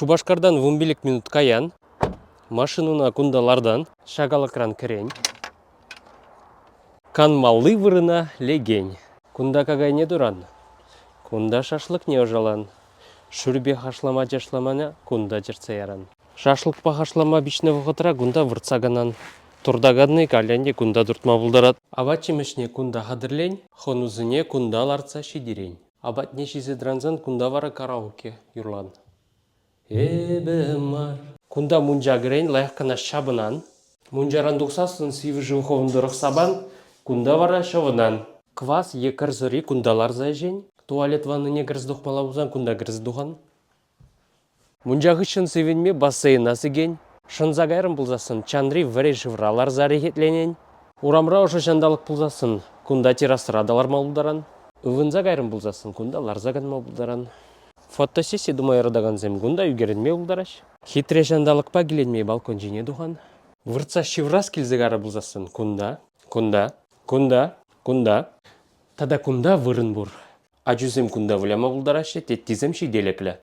Шубашкардан 15 минут каян, машинуна кундалардан, шагалакран керень. Канмаллы вырына легень. Кунда кагай не дуран. Кунда шашлык не ожалан. Шүрбе хашлама жашламана кунда жерце яран. Шашлык па хашлама бичне вғытыра кунда выртсаганан. Турдаганны калянде кунда дуртма булдарат. Абачимешне кунда хадырлень, хонузыне кунда ларца шидирень. Абат нешизе дранзан кунда вара караоке юрлан. Эбемар. Кунда мунжа грень лайыққана шабынан. Мунжаран дұқсасын сивы жывховындырық сабан, кунда вара шавынан. Квас екірзіри кундалар зайжень. Туалет ванныне гіріздуқ малабузан кунда гіріздуған. Мунжағы шын сивенме бассейн насыген. Шынзагайрым бұлзасын чандри вәре жывралар зарехетленен. Урамра ұшы жандалық бұлзасын кунда терасырадалар малударан. Өвінзагайрым бұлзасын кунда ларзаган малударан. Фотосессия думай ырдаган зем кунда үгеренме ұлдараш. Хитре жандалық па келенме балкон жіне дуған. Вырца шиврас келзегары бұлзасын кунда, кунда, кунда, кунда. Тада кунда вырын бұр. Ачузем кунда вляма бұлдарашы теттизем шиделеклі.